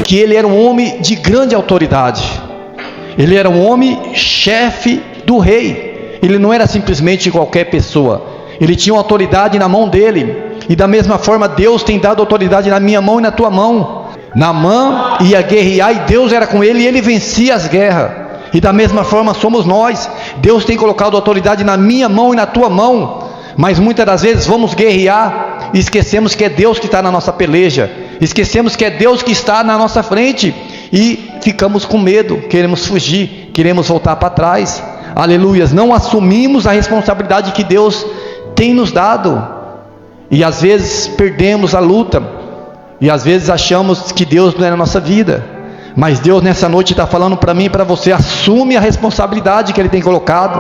que ele era um homem de grande autoridade. Ele era um homem chefe do rei. Ele não era simplesmente qualquer pessoa. Ele tinha uma autoridade na mão dele. E da mesma forma Deus tem dado autoridade na minha mão e na tua mão. Naamã ia guerrear e Deus era com ele e ele vencia as guerras. E da mesma forma somos nós. Deus tem colocado autoridade na minha mão e na tua mão. Mas muitas das vezes vamos guerrear e esquecemos que é Deus que está na nossa peleja. Esquecemos que é Deus que está na nossa frente. E ficamos com medo, queremos fugir, queremos voltar para trás. Aleluias, não assumimos a responsabilidade que Deus tem nos dado. E às vezes perdemos a luta. E às vezes achamos que Deus não é na nossa vida. Mas Deus nessa noite está falando para mim e para você: assume a responsabilidade que Ele tem colocado.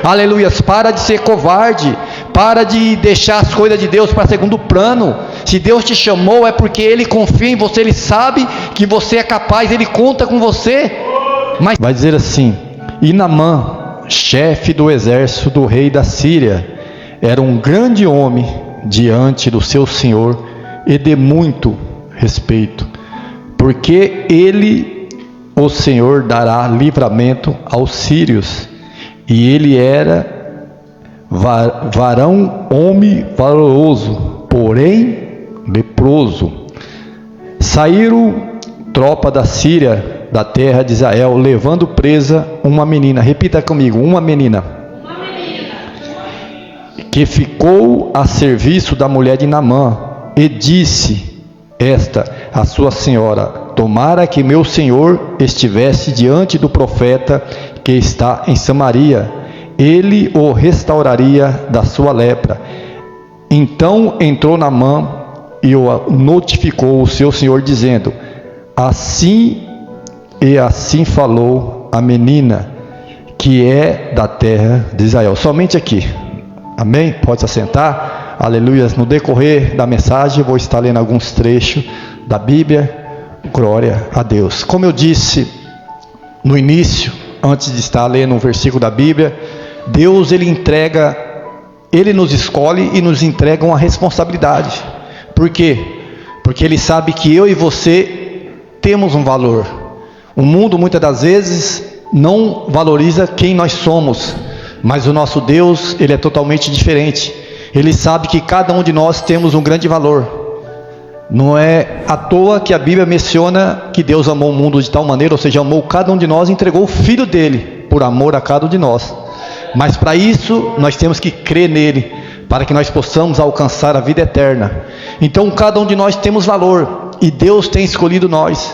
Aleluias, para de ser covarde. Para de deixar as coisas de Deus para segundo plano. Se Deus te chamou é porque Ele confia em você. Ele sabe que você é capaz, Ele conta com você. Mas vai dizer assim: e Naamã, chefe do exército do rei da Síria, era um grande homem diante do seu senhor e de muito respeito, porque ele, o Senhor, dará livramento aos sírios. E ele era varão, homem valoroso, porém leproso. Saíram tropa da Síria, da terra de Israel, levando presa uma menina. Repita comigo: uma menina que ficou a serviço da mulher de Naamã. E disse esta a sua senhora: tomara que meu senhor estivesse diante do profeta que está em Samaria, ele o restauraria da sua lepra. Então entrou Naamã e o notificou o seu senhor, dizendo: assim falou a menina que é da terra de Israel. Somente aqui. Amém? Pode se assentar. Aleluias. No decorrer da mensagem eu vou estar lendo alguns trechos da Bíblia. Glória a Deus. Como eu disse no início, antes de estar lendo um versículo da Bíblia, Deus Ele nos escolhe e nos entrega uma responsabilidade. Por quê? Porque Ele sabe que eu e você temos um valor. O mundo muitas das vezes não valoriza quem nós somos, mas o nosso Deus, Ele é totalmente diferente. Ele sabe que cada um de nós temos um grande valor. Não é à toa que a Bíblia menciona que Deus amou o mundo de tal maneira, ou seja, amou cada um de nós e entregou o Filho dele, por amor a cada um de nós. Mas para isso, nós temos que crer nele, para que nós possamos alcançar a vida eterna. Então cada um de nós temos valor, e Deus tem escolhido nós.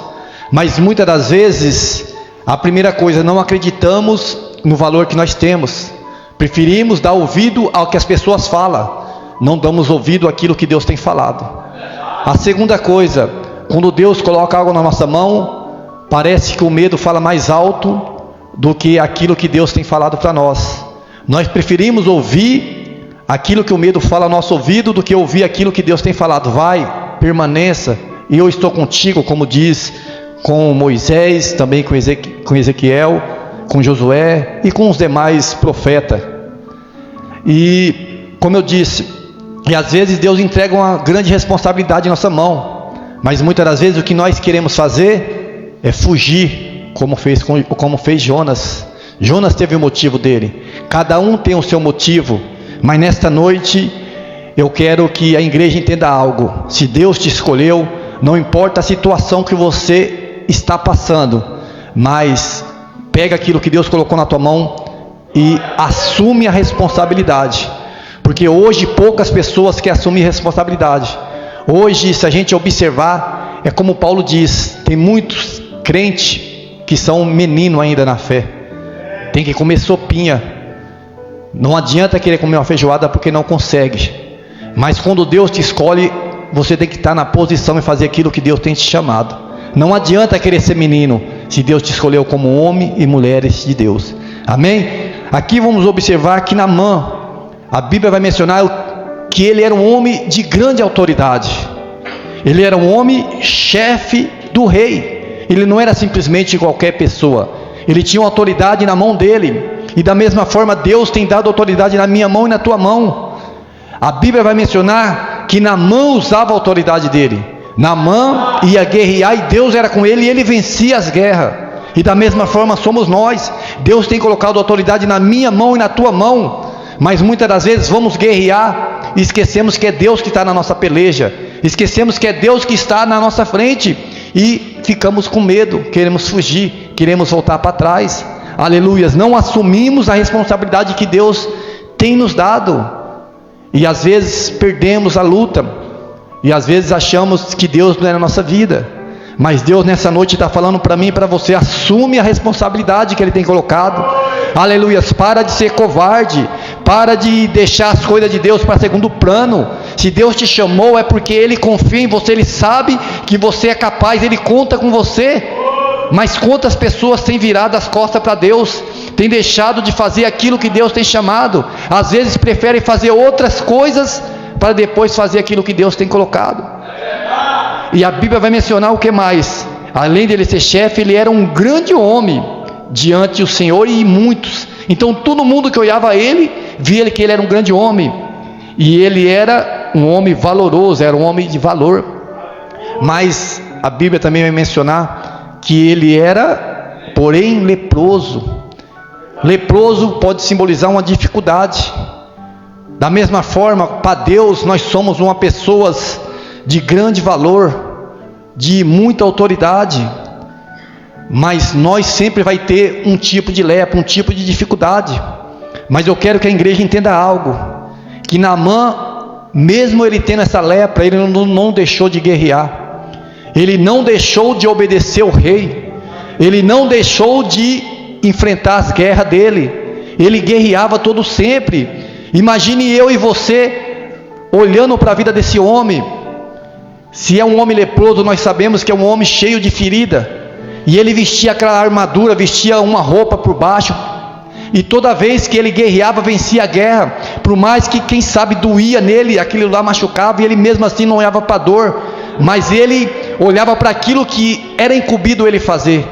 Mas muitas das vezes, a primeira coisa, não acreditamos no valor que nós temos. Preferimos dar ouvido ao que as pessoas falam, não damos ouvido àquilo que Deus tem falado. A segunda coisa, quando Deus coloca algo na nossa mão, parece que o medo fala mais alto do que aquilo que Deus tem falado para nós. Nós preferimos ouvir aquilo que o medo fala ao nosso ouvido do que ouvir aquilo que Deus tem falado. Vai, permaneça, e eu estou contigo, como diz com Moisés, também com Ezequiel, com Josué e com os demais profetas. E como eu disse, e às vezes Deus entrega uma grande responsabilidade em nossa mão, mas muitas das vezes o que nós queremos fazer é fugir, como fez Jonas. Jonas teve o motivo dele. Cada um tem o seu motivo. Mas nesta noite eu quero que a igreja entenda algo: se Deus te escolheu, não importa a situação que você está passando, mas pega aquilo que Deus colocou na tua mão e assume a responsabilidade. Porque hoje poucas pessoas querem assumir responsabilidade. Hoje, se a gente observar, é como Paulo diz, tem muitos crentes que são menino ainda na fé. Tem que comer sopinha. Não adianta querer comer uma feijoada porque não consegue. Mas quando Deus te escolhe, você tem que estar na posição e fazer aquilo que Deus tem te chamado. Não adianta querer ser menino, se Deus te escolheu como homem e mulheres de Deus. Amém? Aqui vamos observar que Naamã, a Bíblia vai mencionar que ele era um homem de grande autoridade. Ele era um homem chefe do rei. Ele não era simplesmente qualquer pessoa. Ele tinha uma autoridade na mão dele. E da mesma forma Deus tem dado autoridade na minha mão e na tua mão. A Bíblia vai mencionar que Naamã usava a autoridade dele. Naamã ia guerrear e Deus era com ele e ele vencia as guerras. E da mesma forma somos nós. Deus tem colocado autoridade na minha mão e na tua mão, mas muitas das vezes vamos guerrear e esquecemos que é Deus que está na nossa peleja, esquecemos que é Deus que está na nossa frente e ficamos com medo, queremos fugir, queremos voltar para trás. Aleluias, não assumimos a responsabilidade que Deus tem nos dado e às vezes perdemos a luta e às vezes achamos que Deus não é na nossa vida. Mas Deus nessa noite está falando para mim e para você: assume a responsabilidade que Ele tem colocado. Aleluias, para de ser covarde, para de deixar as coisas de Deus para segundo plano. Se Deus te chamou é porque Ele confia em você, Ele sabe que você é capaz, Ele conta com você. Mas quantas pessoas têm virado as costas para Deus, têm deixado de fazer aquilo que Deus tem chamado, às vezes preferem fazer outras coisas para depois fazer aquilo que Deus tem colocado. E a Bíblia vai mencionar o que mais? Além de ele ser chefe, ele era um grande homem diante do Senhor e muitos. Então todo mundo que olhava ele, via que ele era um grande homem. E ele era um homem valoroso, era um homem de valor. Mas a Bíblia também vai mencionar que ele era, porém, leproso. Leproso pode simbolizar uma dificuldade. Da mesma forma, para Deus, nós somos uma pessoas de grande valor, de muita autoridade, mas nós sempre vai ter um tipo de lepra, um tipo de dificuldade. Mas eu quero que a igreja entenda algo, que Naamã, mesmo ele tendo essa lepra, ele não deixou de guerrear, ele não deixou de obedecer o rei, ele não deixou de enfrentar as guerras dele, ele guerreava todo sempre. Imagine eu e você olhando para a vida desse homem. Se é um homem leproso, nós sabemos que é um homem cheio de ferida, e ele vestia aquela armadura, vestia uma roupa por baixo, e toda vez que ele guerreava, vencia a guerra, por mais que quem sabe doía nele, aquilo lá machucava, e ele mesmo assim não olhava para a dor, mas ele olhava para aquilo que era incumbido ele fazer,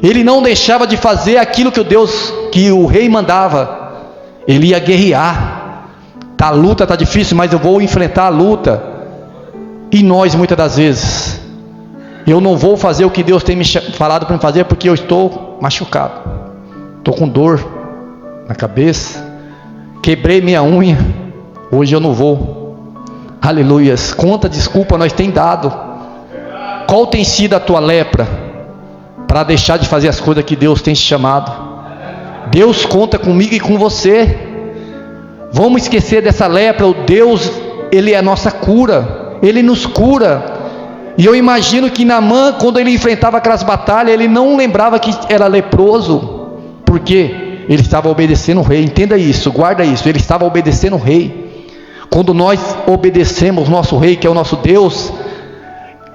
ele não deixava de fazer aquilo que o rei mandava, ele ia guerrear. A luta está difícil, mas eu vou enfrentar a luta. E nós muitas das vezes, eu não vou fazer o que Deus tem me falado para me fazer, porque eu estou machucado, estou com dor na cabeça, quebrei minha unha, hoje eu não vou. Aleluias, quanta desculpa nós tem dado. Qual tem sido a tua lepra para deixar de fazer as coisas que Deus tem te chamado? Deus conta comigo e com você. Vamos esquecer dessa lepra. O Deus, Ele é a nossa cura, Ele nos cura. E eu imagino que Naamã, quando ele enfrentava aquelas batalhas, ele não lembrava que era leproso, porque ele estava obedecendo o rei. Entenda isso, guarda isso, ele estava obedecendo o rei. Quando nós obedecemos nosso rei, que é o nosso Deus,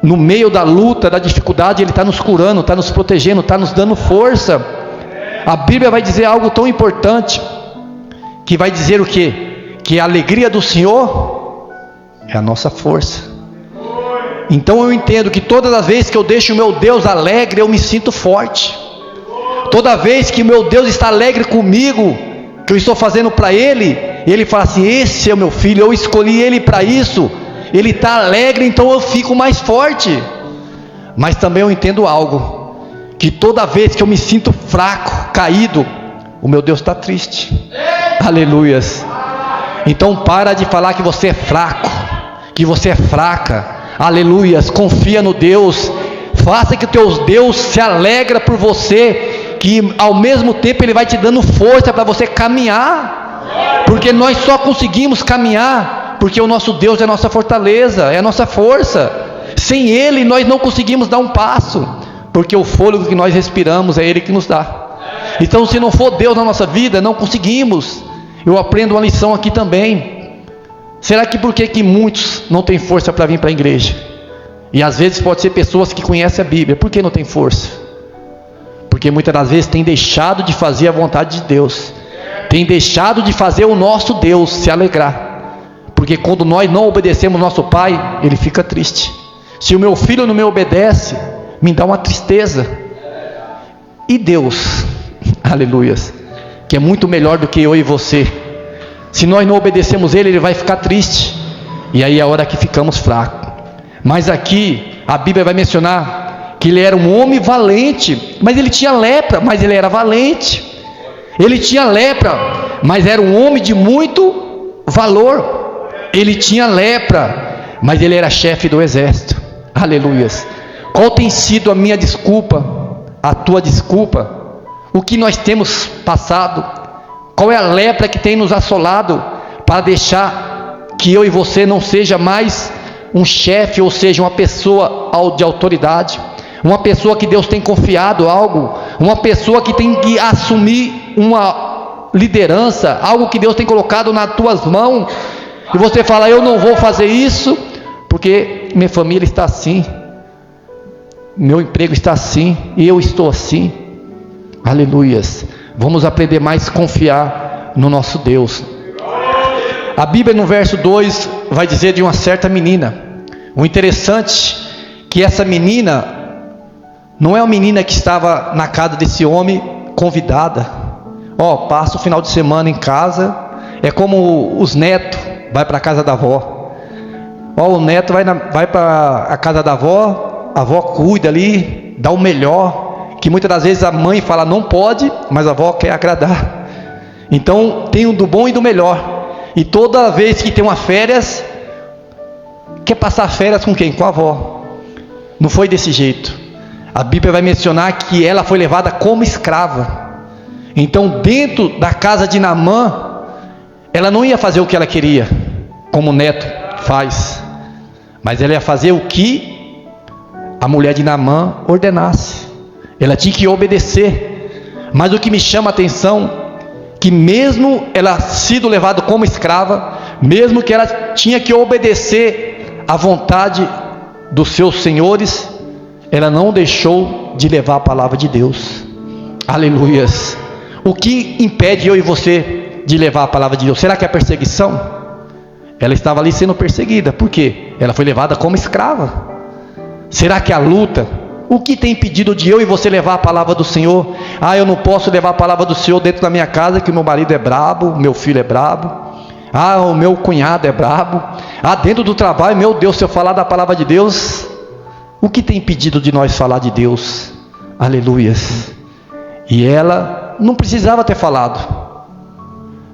no meio da luta, da dificuldade, Ele está nos curando, está nos protegendo, está nos dando força. A Bíblia vai dizer algo tão importante, que vai dizer o quê? Que a alegria do Senhor é a nossa força. Então eu entendo que todas as vezes que eu deixo o meu Deus alegre, eu me sinto forte. Toda vez que o meu Deus está alegre comigo, que eu estou fazendo para Ele, e Ele fala assim: esse é o meu filho, eu escolhi ele para isso, ele está alegre, então eu fico mais forte. Mas também eu entendo algo, que toda vez que eu me sinto fraco, caído, o meu Deus está triste. Aleluias. Então para de falar que você é fraco, que você é fraca. Aleluias, confia no Deus, faça que o teu Deus se alegra por você, que ao mesmo tempo Ele vai te dando força para você caminhar, porque nós só conseguimos caminhar, porque o nosso Deus é a nossa fortaleza, é a nossa força. Sem Ele nós não conseguimos dar um passo, porque o fôlego que nós respiramos é Ele que nos dá. Então se não for Deus na nossa vida, não conseguimos. Eu aprendo uma lição aqui também. Será que por que muitos não têm força para vir para a igreja? E às vezes pode ser pessoas que conhecem a Bíblia. Por que não tem força? Porque muitas das vezes tem deixado de fazer a vontade de Deus, tem deixado de fazer o nosso Deus se alegrar. Porque quando nós não obedecemos nosso Pai, Ele fica triste. Se o meu filho não me obedece, me dá uma tristeza. E Deus, aleluias, que é muito melhor do que eu e você, se nós não obedecemos Ele, Ele vai ficar triste. E aí é a hora que ficamos fracos. Mas aqui a Bíblia vai mencionar que ele era um homem valente, mas ele tinha lepra, mas ele era valente. Ele tinha lepra, mas era um homem de muito valor. Ele tinha lepra, mas ele era chefe do exército. Aleluias. Qual tem sido a minha desculpa, a tua desculpa? O que nós temos passado? Qual é a lepra que tem nos assolado para deixar que eu e você não seja mais um chefe, ou seja, uma pessoa de autoridade, uma pessoa que Deus tem confiado algo, uma pessoa que tem que assumir uma liderança, algo que Deus tem colocado nas tuas mãos, e você fala: eu não vou fazer isso, porque minha família está assim, meu emprego está assim, e eu estou assim. Aleluias. Vamos aprender mais a confiar no nosso Deus. A Bíblia no verso 2 vai dizer de uma certa menina. O interessante é que essa menina não é uma menina que estava na casa desse homem convidada. Passa o final de semana em casa. É como os netos vai para a casa da avó. O neto vai para a casa da avó, a avó cuida ali, dá o melhor, que muitas das vezes a mãe fala não pode, mas a avó quer agradar. Então tem o do bom e do melhor. E toda vez que tem uma férias, quer passar férias com quem? Com a avó. Não foi desse jeito. A Bíblia vai mencionar que ela foi levada como escrava. Então dentro da casa de Naamã, ela não ia fazer o que ela queria, como o neto faz, mas ela ia fazer o que a mulher de Naamã ordenasse. Ela tinha que obedecer. Mas o que me chama a atenção, que mesmo ela sido levada como escrava, mesmo que ela tinha que obedecer à vontade dos seus senhores, ela não deixou de levar a palavra de Deus. Aleluias. O que impede eu e você de levar a palavra de Deus? Será que é perseguição? Ela estava ali sendo perseguida. Por quê? Ela foi levada como escrava. Será que a luta? O que tem impedido de eu e você levar a palavra do Senhor? Eu não posso levar a palavra do Senhor dentro da minha casa, que o meu marido é brabo, meu filho é brabo. O meu cunhado é brabo. Dentro do trabalho, meu Deus, se eu falar da palavra de Deus, o que tem impedido de nós falar de Deus? Aleluias. E ela não precisava ter falado,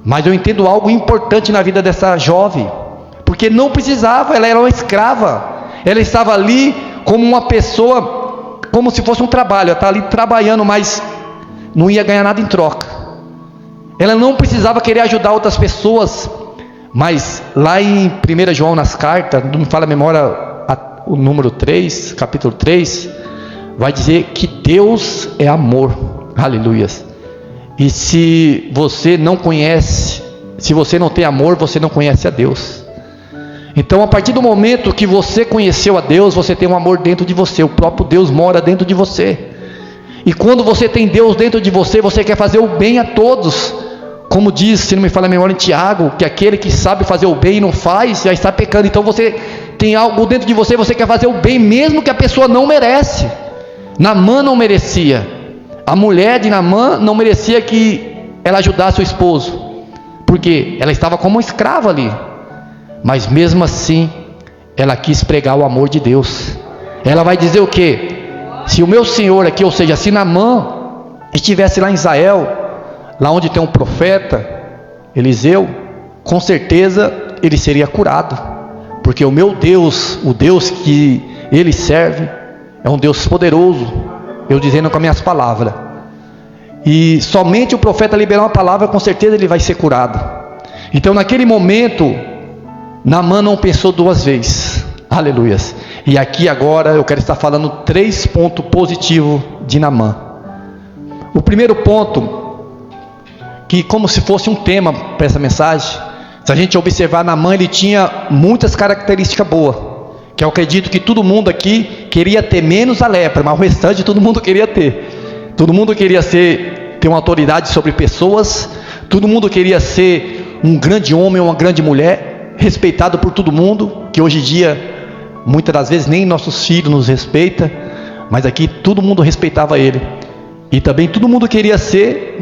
mas eu entendo algo importante na vida dessa jovem, porque não precisava, ela era uma escrava, ela estava ali como uma pessoa, como se fosse um trabalho, ela está ali trabalhando, mas não ia ganhar nada em troca. Ela não precisava querer ajudar outras pessoas, mas lá em 1 João, nas cartas, não me fala a memória, o número 3, capítulo 3, vai dizer que Deus é amor. Aleluias. E se você não conhece, se você não tem amor, você não conhece a Deus. Então a partir do momento que você conheceu a Deus, você tem um amor dentro de você, o próprio Deus mora dentro de você. E quando você tem Deus dentro de você, você quer fazer o bem a todos. Como diz, se não me fala a memória, em Tiago, que aquele que sabe fazer o bem e não faz, já está pecando. Então você tem algo dentro de você, você quer fazer o bem mesmo que a pessoa não merece. Naamã não merecia. A mulher de Naamã não merecia que ela ajudasse o esposo, porque ela estava como uma escrava ali. Mas mesmo assim, ela quis pregar o amor de Deus. Ela vai dizer o quê? Se o meu Senhor aqui, ou seja, se Naamã estivesse lá em Israel, lá onde tem um profeta, Eliseu, com certeza ele seria curado, porque o meu Deus, o Deus que ele serve, é um Deus poderoso. Eu dizendo com as minhas palavras, e somente o profeta liberar uma palavra, com certeza ele vai ser curado. Então naquele momento, Naamã não pensou duas vezes. Aleluias. E aqui agora eu quero estar falando 3 pontos positivos de Naamã. O primeiro ponto, que como se fosse um tema para essa mensagem, se a gente observar, Naamã, ele tinha muitas características boas, que eu acredito que todo mundo aqui queria ter, menos a lepra, mas o restante todo mundo queria ter. Todo mundo queria ter uma autoridade sobre pessoas, todo mundo queria ser um grande homem ou uma grande mulher, respeitado por todo mundo, que hoje em dia, muitas das vezes nem nossos filhos nos respeitam, mas aqui todo mundo respeitava ele. E também todo mundo queria ser,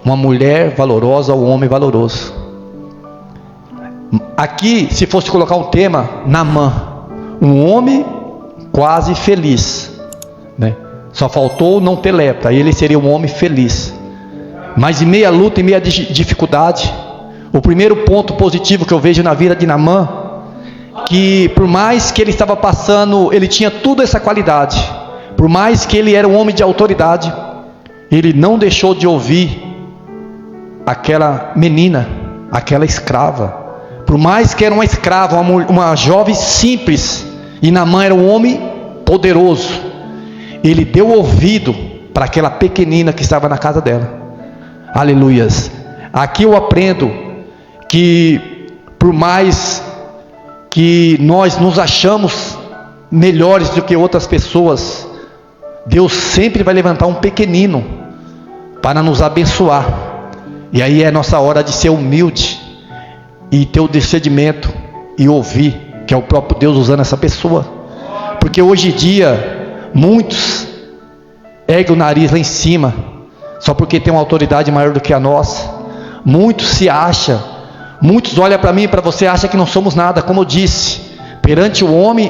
uma mulher valorosa ou um homem valoroso. Aqui, se fosse colocar um tema, Naamã, um homem quase feliz, né? Só faltou não ter lepra, aí ele seria um homem feliz. Mas em meia luta, em meia dificuldade, o primeiro ponto positivo que eu vejo na vida de Naamã, que por mais que ele estava passando, ele tinha toda essa qualidade, por mais que ele era um homem de autoridade, ele não deixou de ouvir aquela menina, aquela escrava. Por mais que era uma escrava, uma jovem simples, e Naamã era um homem poderoso, ele deu ouvido para aquela pequenina que estava na casa dela. Aleluias. Aqui eu aprendo que por mais que nós nos achamos melhores do que outras pessoas, Deus sempre vai levantar um pequenino para nos abençoar. E aí é nossa hora de ser humilde e ter o discernimento e ouvir que é o próprio Deus usando essa pessoa. Porque hoje em dia muitos erguem o nariz lá em cima só porque tem uma autoridade maior do que a nossa. Muitos se acham, muitos olham para mim e para você, acham que não somos nada. Como eu disse, perante o homem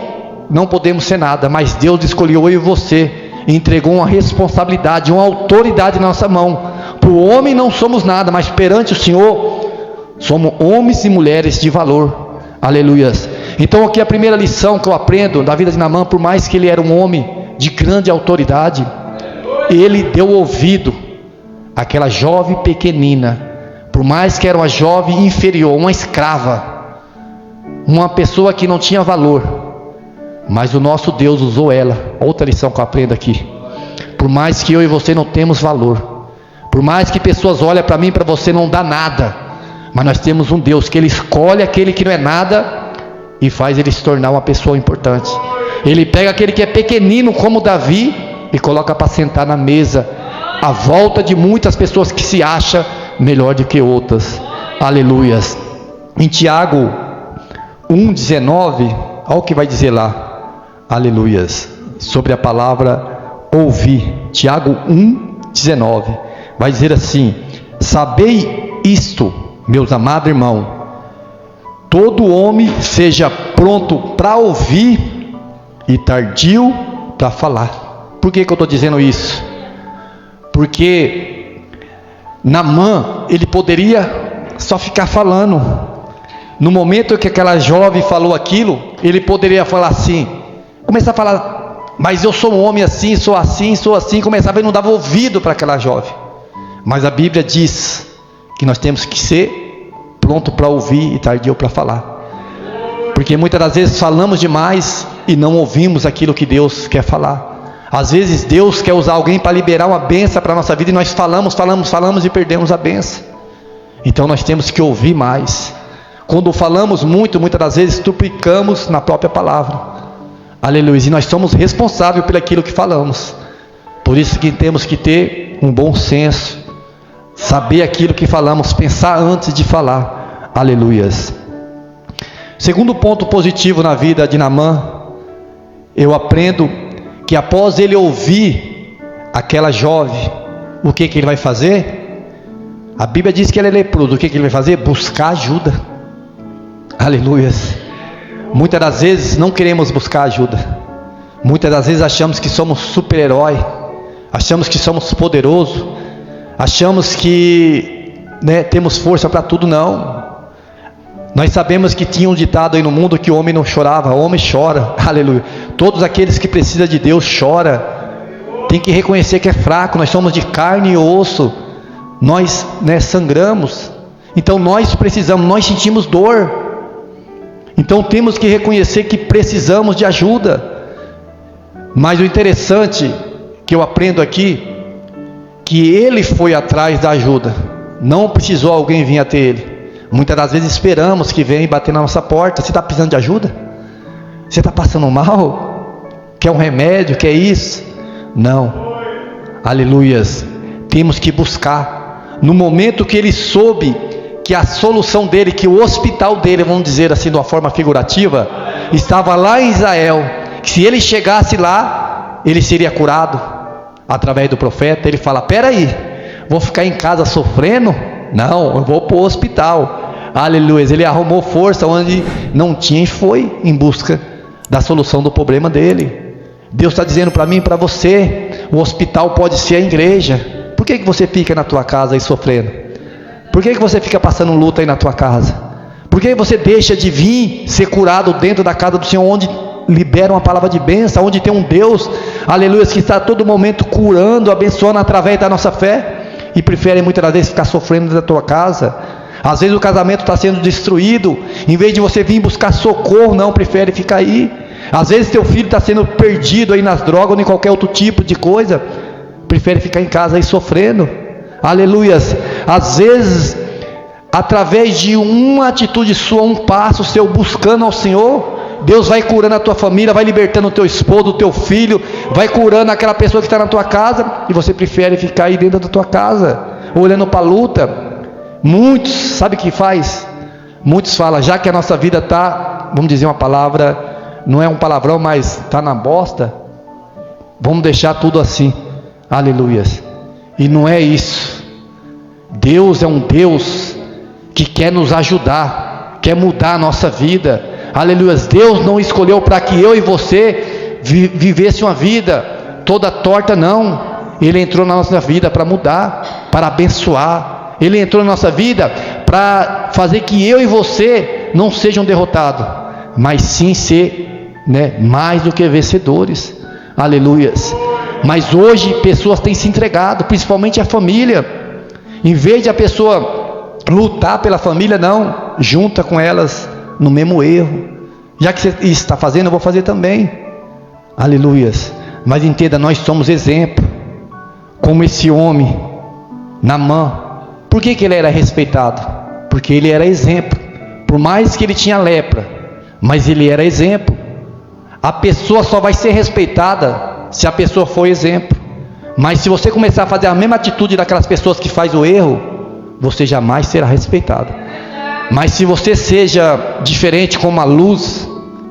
não podemos ser nada, mas Deus escolheu eu e você e entregou uma responsabilidade, uma autoridade na nossa mão. Para o homem não somos nada, mas perante o Senhor somos homens e mulheres de valor. Aleluias. Então aqui a primeira lição que eu aprendo da vida de Naamã, por mais que ele era um homem de grande autoridade, ele deu ouvido àquela jovem pequenina, por mais que era uma jovem inferior, uma escrava, uma pessoa que não tinha valor, mas o nosso Deus usou ela. Outra lição que eu aprendo aqui, por mais que eu e você não temos valor, por mais que pessoas olhem para mim e para você, não dá nada, mas nós temos um Deus que Ele escolhe aquele que não é nada e faz ele se tornar uma pessoa importante. Ele pega aquele que é pequenino como Davi e coloca para sentar na mesa, à volta de muitas pessoas que se acham melhor do que outras. Aleluias. Em Tiago 1,19, olha o que vai dizer lá. Aleluias. Sobre a palavra ouvir. Tiago 1,19 vai dizer assim: sabei isto, meus amados irmãos, todo homem seja pronto para ouvir e tardio para falar. Por que eu estou dizendo isso? Porque Naamã, ele poderia só ficar falando. No momento que aquela jovem falou aquilo, ele poderia falar assim, começar a falar, mas eu sou um homem assim, sou assim, começava e não dava ouvido para aquela jovem. Mas a Bíblia diz que nós temos que ser pronto para ouvir e tardio para falar. Porque muitas das vezes falamos demais e não ouvimos aquilo que Deus quer falar. Às vezes Deus quer usar alguém para liberar uma bênção para a nossa vida e nós falamos e perdemos a bênção. Então nós temos que ouvir mais. Quando falamos muito, muitas das vezes duplicamos na própria palavra. Aleluia. E nós somos responsáveis por aquilo que falamos. Por isso que temos que ter um bom senso, saber aquilo que falamos, pensar antes de falar. Aleluias. Segundo ponto positivo na vida de Naamã, eu aprendo que após ele ouvir aquela jovem, o que ele vai fazer? A Bíblia diz que ele é leproso. O que ele vai fazer? Buscar ajuda. Aleluias. Muitas das vezes não queremos buscar ajuda. Muitas das vezes achamos que somos super-herói, achamos que somos poderosos, achamos que temos força para tudo. Não. Nós sabemos que tinha um ditado aí no mundo que o homem não chorava, o homem chora. Aleluia. Todos aqueles que precisam de Deus choram. Tem que reconhecer que é fraco. Nós somos de carne e osso. Nós sangramos. Então nós precisamos, nós sentimos dor. Então temos que reconhecer que precisamos de ajuda. Mas o interessante que eu aprendo aqui, que ele foi atrás da ajuda. Não precisou alguém vir até ele. Muitas das vezes esperamos que venha bater na nossa porta. Você está precisando de ajuda? Você está passando mal? Quer um remédio? Quer isso? Não. Aleluias. Temos que buscar. No momento que ele soube que a solução dele, que o hospital dele, vamos dizer assim de uma forma figurativa, estava lá em Israel, que se ele chegasse lá, ele seria curado através do profeta. Ele fala, peraí, vou ficar em casa sofrendo? Não, eu vou para o hospital. Aleluia. Ele arrumou força onde não tinha e foi em busca da solução do problema dele. Deus está dizendo para mim e para você: o hospital pode ser a igreja. Por que você fica na tua casa aí sofrendo? Por que você fica passando luta aí na tua casa? Por que você deixa de vir ser curado dentro da casa do Senhor, onde libera uma palavra de bênção, onde tem um Deus, aleluia, que está a todo momento curando, abençoando através da nossa fé, e prefere muitas das vezes ficar sofrendo dentro da tua casa? Às vezes o casamento está sendo destruído, em vez de você vir buscar socorro, não, prefere ficar aí. Às vezes teu filho está sendo perdido aí nas drogas ou em qualquer outro tipo de coisa, prefere ficar em casa aí sofrendo. Aleluias. Às vezes, através de uma atitude sua, um passo seu buscando ao Senhor, Deus vai curando a tua família, vai libertando o teu esposo, o teu filho, vai curando aquela pessoa que está na tua casa, e você prefere ficar aí dentro da tua casa, olhando para a luta. Muitos, sabe o que faz? Muitos falam, já que a nossa vida está, vamos dizer uma palavra, não é um palavrão, mas está na bosta, vamos deixar tudo assim. Aleluias. E não é isso. Deus é um Deus que quer nos ajudar, quer mudar a nossa vida. Aleluia. Deus não escolheu para que eu e você vivesse uma vida toda torta, não. Ele entrou na nossa vida para mudar, para abençoar. Ele entrou na nossa vida para fazer que eu e você não sejam derrotados, mas sim ser, mais do que vencedores. Aleluias. Mas hoje pessoas têm se entregado, principalmente a família. Em vez de a pessoa lutar pela família, não, junta com elas no mesmo erro. Já que você está fazendo, eu vou fazer também. Aleluias. Mas entenda, nós somos exemplo. Como esse homem, Naamã. Por que ele era respeitado? Porque ele era exemplo. Por mais que ele tinha lepra, mas ele era exemplo. A pessoa só vai ser respeitada se a pessoa for exemplo. Mas se você começar a fazer a mesma atitude daquelas pessoas que faz o erro, você jamais será respeitado. Mas se você seja diferente como a luz,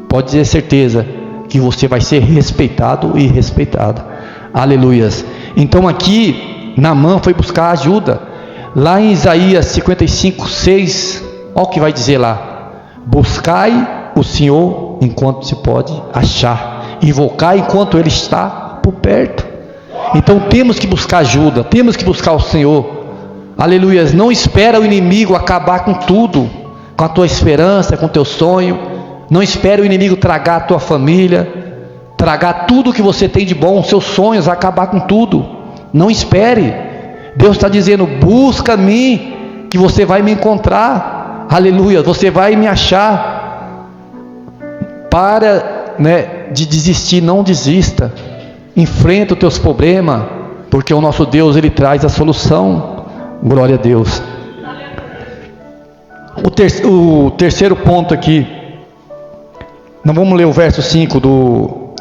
pode ter certeza que você vai ser respeitado e respeitada. Aleluias. Então aqui Naamã foi buscar ajuda. Lá em Isaías 55, 6, olha o que vai dizer lá: buscai o Senhor enquanto se pode achar, invocai enquanto Ele está por perto. Então temos que buscar ajuda, temos que buscar o Senhor. Aleluias. Não espera o inimigo acabar com tudo, com a tua esperança, com o teu sonho. Não espera o inimigo tragar a tua família, tragar tudo que você tem de bom, os seus sonhos, acabar com tudo. Não espere. Deus está dizendo: busca-me, que você vai me encontrar. Aleluia. Você vai me achar. Para de desistir, não desista. Enfrenta os teus problemas, porque o nosso Deus, Ele traz a solução. Glória a Deus. O terceiro ponto aqui, nós vamos ler o verso 5 do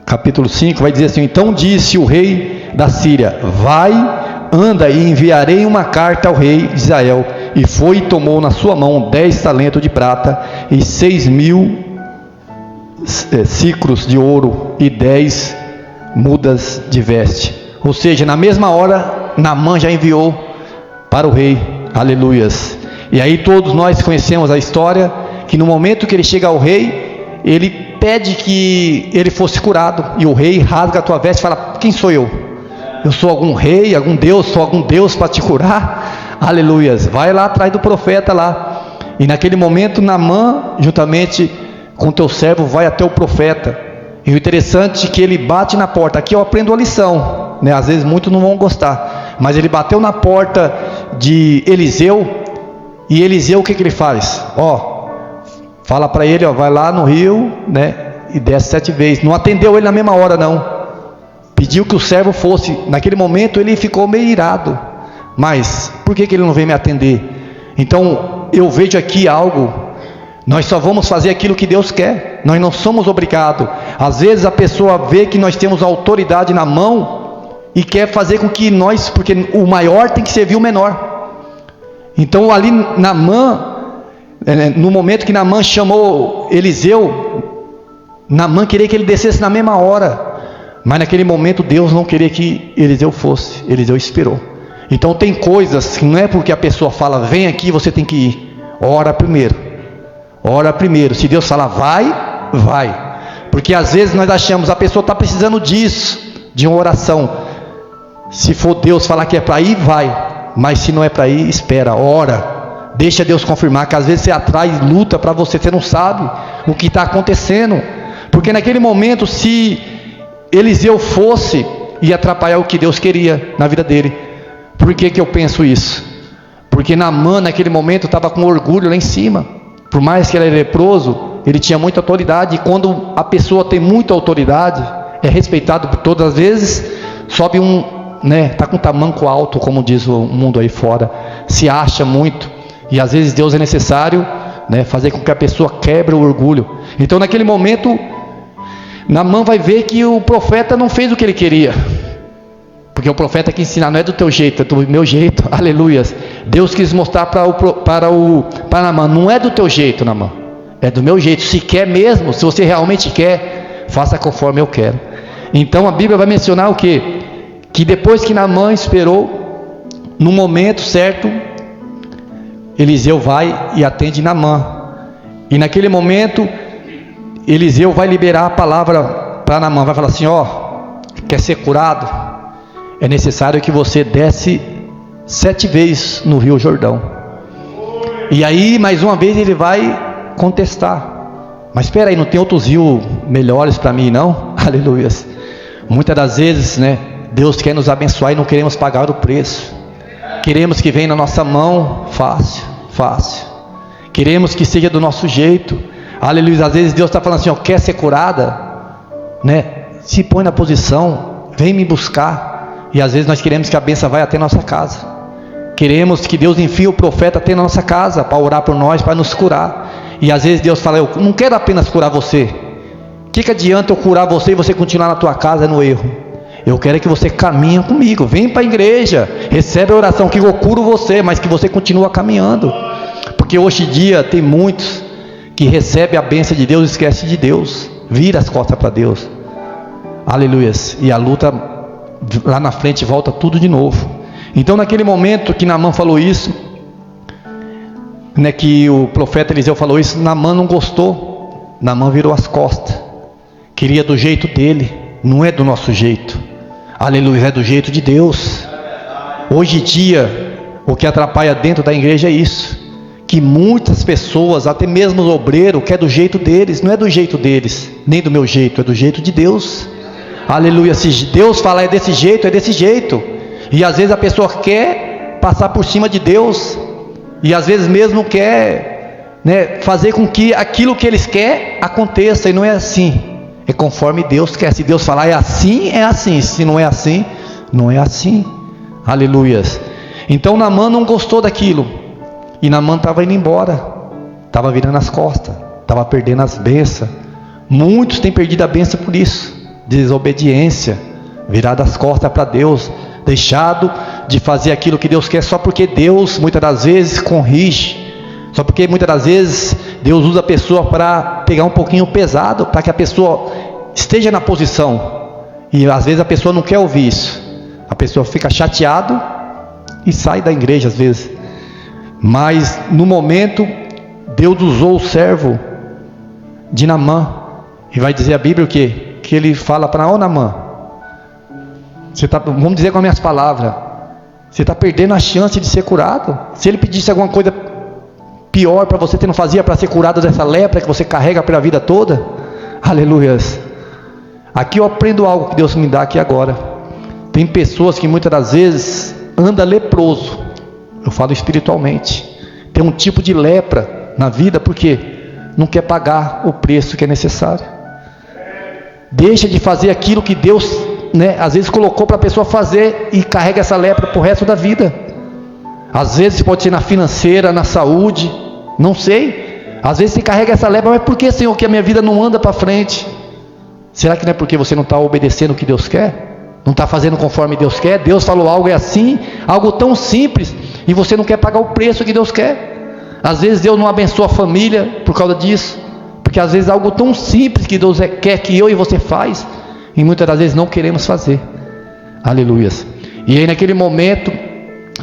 capítulo 5, vai dizer assim: então disse o rei da Síria: vai, anda e enviarei uma carta ao rei de Israel. E foi e tomou na sua mão 10 talentos de prata e 6.000 ciclos de ouro e 10 mudas de veste. Ou seja, na mesma hora Naamã já enviou para o rei. Aleluias. E aí todos nós conhecemos a história, que no momento que ele chega ao rei, ele pede que ele fosse curado, e o rei rasga a tua veste e fala: quem sou eu? Eu sou algum rei, algum Deus, sou algum Deus para te curar? Aleluias. Vai lá atrás do profeta lá. E naquele momento Naamã, juntamente com teu servo, vai até o profeta. E o interessante é que ele bate na porta. Aqui eu aprendo a lição, às vezes muitos não vão gostar, mas ele bateu na porta de Eliseu. E Eliseu, o que ele faz? Fala para ele, vai lá no rio, e desce 7 vezes. Não atendeu ele na mesma hora, não. Pediu que o servo fosse. Naquele momento ele ficou meio irado. Mas por que ele não veio me atender? Então eu vejo aqui algo. Nós só vamos fazer aquilo que Deus quer. Nós não somos obrigados. Às vezes a pessoa vê que nós temos autoridade na mão e quer fazer com que nós, porque o maior tem que servir o menor. Então ali Naamã, no momento que Naamã chamou Eliseu, Naamã queria que ele descesse na mesma hora. Mas naquele momento Deus não queria que Eliseu fosse. Eliseu esperou. Então tem coisas que não é porque a pessoa fala: vem aqui, você tem que ir. ora primeiro. Ora primeiro. Se Deus falar vai, vai. Porque às vezes nós achamos, a pessoa está precisando disso, de uma oração. Se for Deus falar que é para ir, vai. Mas se não é para ir, espera, ora. Deixa Deus confirmar, que às vezes você atrai luta para você, você não sabe o que está acontecendo. Porque naquele momento, se Eliseu fosse, ia atrapalhar o que Deus queria na vida dele. Por que eu penso isso? Porque Naamã naquele momento estava com orgulho lá em cima. Por mais que ele era leproso, ele tinha muita autoridade. E quando a pessoa tem muita autoridade, é respeitado por todas as vezes, sobe está com tamanco alto, como diz o mundo aí fora, se acha muito. E às vezes Deus é necessário, fazer com que a pessoa quebre o orgulho. Então naquele momento, Naamã vai ver que o profeta não fez o que ele queria. Porque o profeta que ensina não é do teu jeito, é do meu jeito. Aleluias. Deus quis mostrar para Naamã, não é do teu jeito, Naamã, é do meu jeito. Se quer mesmo, se você realmente quer, faça conforme eu quero. Então a Bíblia vai mencionar o quê? Que depois que Naamã esperou, no momento certo, Eliseu vai e atende Naamã. E naquele momento, Eliseu vai liberar a palavra para Naamã, vai falar assim: quer ser curado? É necessário que você desce 7 vezes no Rio Jordão. E aí, mais uma vez, ele vai contestar: mas espera aí, não tem outros rios melhores para mim não? Aleluias. Muitas das vezes, Deus quer nos abençoar e não queremos pagar o preço. Queremos que venha na nossa mão fácil, fácil. Queremos que seja do nosso jeito. Aleluia. Às vezes Deus está falando assim: quer ser curada? Se põe na posição, vem me buscar. E às vezes nós queremos que a bênção vai até nossa casa. Queremos que Deus enfie o profeta até na nossa casa, para orar por nós, para nos curar. E às vezes Deus fala: eu não quero apenas curar você. O que adianta eu curar você e você continuar na tua casa no erro? Eu quero que você caminhe comigo, vem para a igreja, recebe a oração, que eu curo você, mas que você continue caminhando. Porque hoje em dia tem muitos que recebem a bênção de Deus e esquecem de Deus, vira as costas para Deus. Aleluias. E a luta lá na frente volta tudo de novo. Então naquele momento que Naamã falou isso, que o profeta Eliseu falou isso, Naamã não gostou. Naamã virou as costas, queria do jeito dele. Não é do nosso jeito, aleluia, é do jeito de Deus. Hoje em dia, o que atrapalha dentro da igreja é isso, que muitas pessoas, até mesmo os obreiros, quer do jeito deles. Não é do jeito deles, nem do meu jeito, é do jeito de Deus. Aleluia. Se Deus falar é desse jeito, é desse jeito. E às vezes a pessoa quer passar por cima de Deus, e às vezes mesmo quer fazer com que aquilo que eles querem aconteça, e não é assim. É conforme Deus quer. Se Deus falar é assim, é assim. Se não é assim, não é assim. Aleluias. Então Naamã não gostou daquilo. E Naamã estava indo embora, estava virando as costas, estava perdendo as bênçãos. Muitos têm perdido a bênção por isso. Desobediência, virado as costas para Deus, deixado de fazer aquilo que Deus quer, só porque Deus muitas das vezes corrige, só porque muitas das vezes Deus usa a pessoa para pegar um pouquinho pesado, para que a pessoa esteja na posição. E às vezes a pessoa não quer ouvir isso, a pessoa fica chateado e sai da igreja às vezes. Mas no momento Deus usou o servo de Naamã, e vai dizer a Bíblia o quê? Que ele fala para Naamã, vamos dizer com as minhas palavras, você está perdendo a chance de ser curado. Se ele pedisse alguma coisa pior para você, não fazia para ser curado dessa lepra que você carrega pela vida toda? Aleluias. Aqui eu aprendo algo que Deus me dá aqui agora. Tem pessoas que muitas das vezes andam leproso, eu falo espiritualmente, tem um tipo de lepra na vida, porque não quer pagar o preço que é necessário. Deixa de fazer aquilo que Deus às vezes colocou para a pessoa fazer, e carrega essa lepra para o resto da vida. Às vezes pode ser na financeira, na saúde, não sei. Às vezes você carrega essa lepra: mas por que, Senhor, que a minha vida não anda para frente? Será que não é porque você não está obedecendo o que Deus quer? Não está fazendo conforme Deus quer? Deus falou algo é assim, algo tão simples, e você não quer pagar o preço que Deus quer. Às vezes Deus não abençoa a família por causa disso, porque às vezes algo tão simples que Deus quer que eu e você faz, e muitas das vezes não queremos fazer. Aleluias. E aí naquele momento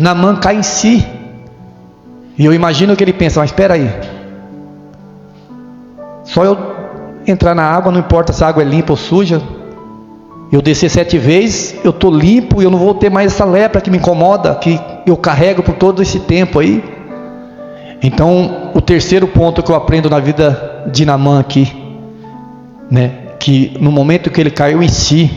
Naamã cai em si, E eu imagino que ele pensa, mas espera aí, só eu entrar na água, não importa se a água é limpa ou suja, eu descer 7 vezes, eu estou limpo e eu não vou ter mais essa lepra que me incomoda, que eu carrego por todo esse tempo aí. Então, o terceiro ponto que eu aprendo na vida de Naamã aqui, né, que no momento que ele caiu em si,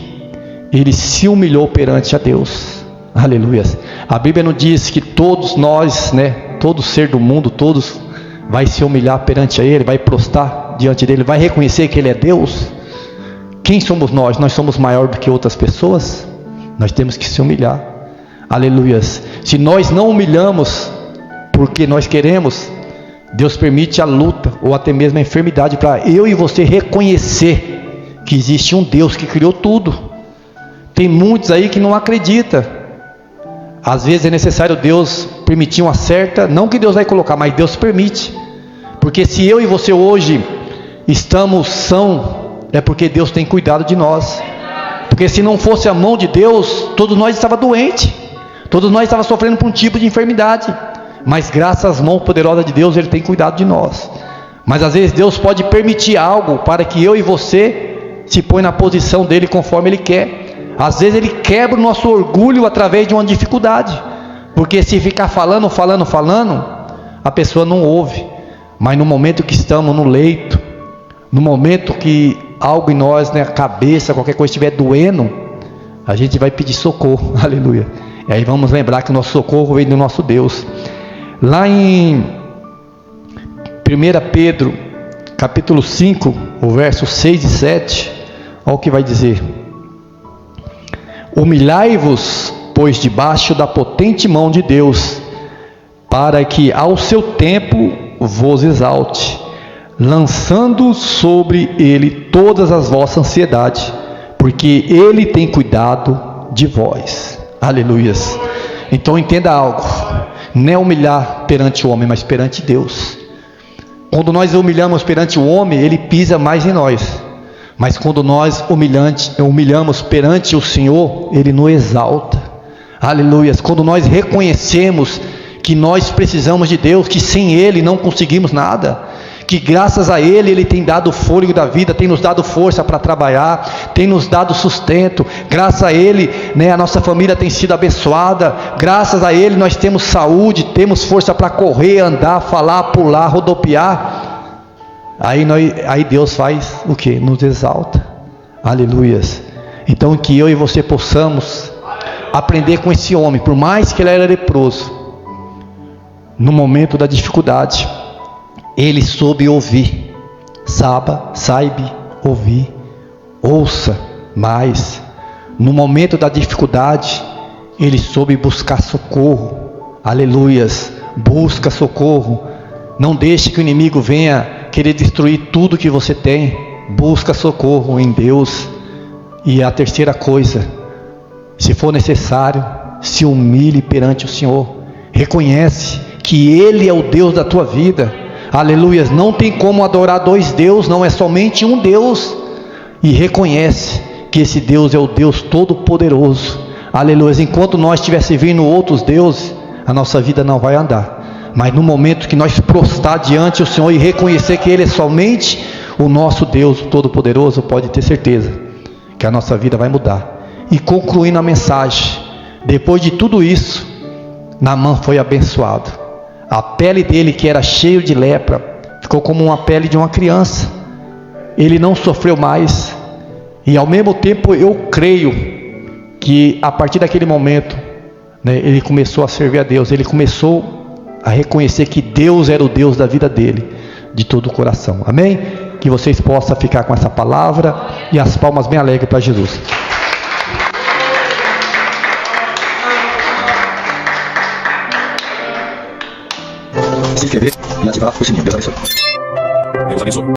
ele se humilhou perante a Deus. Aleluia. A Bíblia não diz que todos nós, né, todo ser do mundo, todos vai se humilhar perante a Ele, vai prostrar diante dele, vai reconhecer que Ele é Deus. Quem somos nós? Nós somos maior do que outras pessoas? Nós temos que se humilhar. Aleluia. Se nós não humilhamos porque nós queremos, Deus permite a luta ou até mesmo a enfermidade para eu e você reconhecer que existe um Deus que criou tudo. Tem muitos aí que não acreditam. Às vezes é necessário Deus permitir uma certa, não que Deus vai colocar, mas Deus permite. Porque se eu e você hoje estamos são, é porque Deus tem cuidado de nós. Porque se não fosse a mão de Deus, todos nós estávamos doentes, todos nós estávamos sofrendo por um tipo de enfermidade. Mas graças às mãos poderosas de Deus, Ele tem cuidado de nós. Mas às vezes Deus pode permitir algo para que eu e você se põe na posição dEle conforme Ele quer. Às vezes Ele quebra o nosso orgulho através de uma dificuldade. Porque se ficar falando, a pessoa não ouve. Mas no momento que estamos no leito, no momento que algo em nós, né, a cabeça, qualquer coisa estiver doendo, a gente vai pedir socorro. Aleluia. E aí vamos lembrar que o nosso socorro vem do nosso Deus. Lá em 1 Pedro, capítulo 5, o verso 6 e 7, olha o que vai dizer: humilhai-vos, pois, debaixo da potente mão de Deus, para que ao seu tempo vos exalte, lançando sobre ele todas as vossas ansiedades, porque ele tem cuidado de vós. Aleluias. Então entenda algo, não é humilhar perante o homem, mas perante Deus. Quando nós humilhamos perante o homem, ele pisa mais em nós. Mas quando nós humilhamos perante o Senhor, Ele nos exalta. Aleluia. Quando nós reconhecemos que nós precisamos de Deus, que sem Ele não conseguimos nada, que graças a Ele, Ele tem dado o fôlego da vida, tem nos dado força para trabalhar, tem nos dado sustento. Graças a Ele, né, a nossa família tem sido abençoada. Graças a Ele nós temos saúde, temos força para correr, andar, falar, pular, rodopiar. Aí Deus faz o que? Nos exalta. Aleluias. Então que eu e você possamos aprender com esse homem, por mais que ele era leproso, no momento da dificuldade, ele soube ouvir. Saiba ouvir. Ouça mais. No momento da dificuldade, ele soube buscar socorro. Aleluias. Busca socorro. Não deixe que o inimigo venha querer destruir tudo que você tem. Busca socorro em Deus. E a terceira coisa, se for necessário, se humilhe perante o Senhor. Reconhece que Ele é o Deus da tua vida. Aleluia. Não tem como adorar dois deuses, não, é somente um Deus. E reconhece que esse Deus é o Deus Todo-Poderoso. Aleluia. Enquanto nós estivermos servindo outros deuses, a nossa vida não vai andar. Mas no momento que nós prostrar diante do Senhor e reconhecer que Ele é somente o nosso Deus Todo-Poderoso, pode ter certeza que a nossa vida vai mudar. E concluindo a mensagem, depois de tudo isso, Naamã foi abençoado. A pele dele, que era cheia de lepra, ficou como uma pele de uma criança. Ele não sofreu mais. E ao mesmo tempo eu creio que a partir daquele momento, né, ele começou a servir a Deus. Ele começou a reconhecer que Deus era o Deus da vida dele, de todo o coração. Amém? Que vocês possam ficar com essa palavra e as palmas bem alegres para Jesus. Se inscrever e ativar o sininho. Deus abençoe. Deus abençoe.